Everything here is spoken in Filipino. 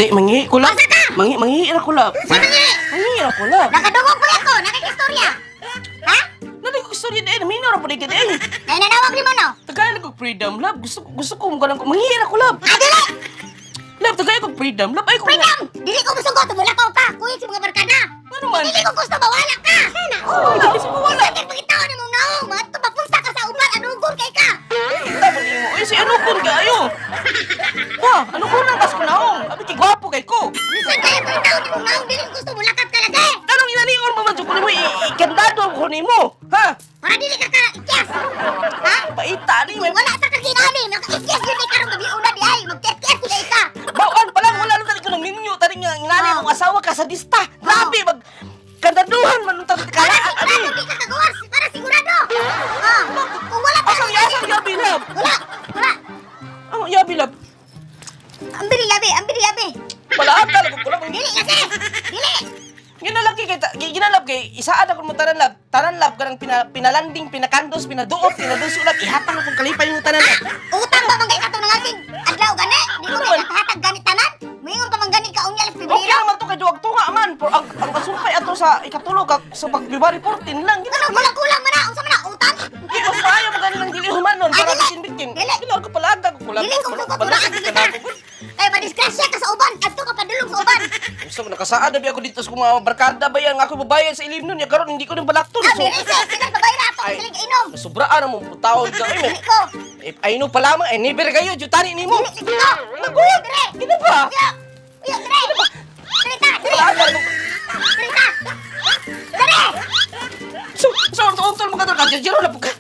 Di, mangihi ko lab. Asa ka? Mangihi na ko lab. Sa mangi! Mangihi na ko lab. Nakadungog ko ako, nakikistorya. Ha? Nadi ko gusto rin eh. Minor po di ka eh. Ay, nanawag ni mo no? Tagay ko freedom lab. Gusto ko mga lang ko. Mangihi na ko lab. Dili! Lab, tagay ko freedom lab. Ay ko. Freedom! Dili ko gusto ko, tumulakaw ka. Kuya si mga barkada. Ano man? Dili ko gusto mawala ka. Oh, dili si mawala. Sakit pagkitaon ni mong naong. Mato mapunta ka sa uban, anugor kay ka. Dapat mo. Eh, si ano kun kayo? Ha? Ano kun ang kas ko naong? Abi ki gwapo kay ko. Listen kayo, pagkitaon ni mong naong. Dili ko gusto mulakat ka lagi. Anong inanion mo man ko nimo? Ikandado ko nimo. Ha? Para dili ka ka ikyas. Ha? Paita ni may Wala sa kaginani. Maka-ikyas yun ay karong gabi una di ay. Mag-ikyas ko na ka. bawal pa lang wala lang tali ko ng minyo tari nga inani Oh. mong asawa ka sa dista. Grabe mag kandaduhan man unta Para kalaan sigurado, ani. di ka kagawas. Para sigurado. Ah, kung wala pa. Asang yabi lab. Wala. Wala. Ang yabi lab. Ambiri yabi, ambiri yabi. Wala akal ko lang. Dili kasi. Dili. Ginalaki kay ginalab kay isaan ako mo tanan lab kanang pinalanding, pinakandos, pinaduot, pinadusulat ihatag akong kalipay mo tanan lab. Utang ba man kay kato ng aking adlaw gani? Di ko Ano kay man? kahatag ganit tanan. Moingon pa man gani ka unya Okay Febrero. naman to kay duwag tunga man. Pero ang kasumpay ato sa ikatulog sa February 14 lang. Ano kulang-kulang man na unsa man na utang? Hindi mas maayo mo ganin ng dili humanon Ay, para dili. bikin-bikin. Dili. Dili ko palagag ko lang. Dili ko sugot wala ka dili ka. Kay madisgrasya ka sa uban, adto ka padulong sa uban. Gusto ko nakasaad na biya ko dito sa mga barkada ba yan. Ako babayan sa ilim nun. Ya karon hindi ko nang balakton. Ah, dili sa sila babayra ato Ay. siling inom. Sobraan mo putawon ka. Dili ko. Ay no pa lamang. Eh never kayo. Jutani ni mo. Dili sige ko. Naguyog dire. Gina ba? Uyo dire. Dirita, dire. Palagag mo. Dirita. Dire. So, untol mo ka doon ka. Jiro na po ka.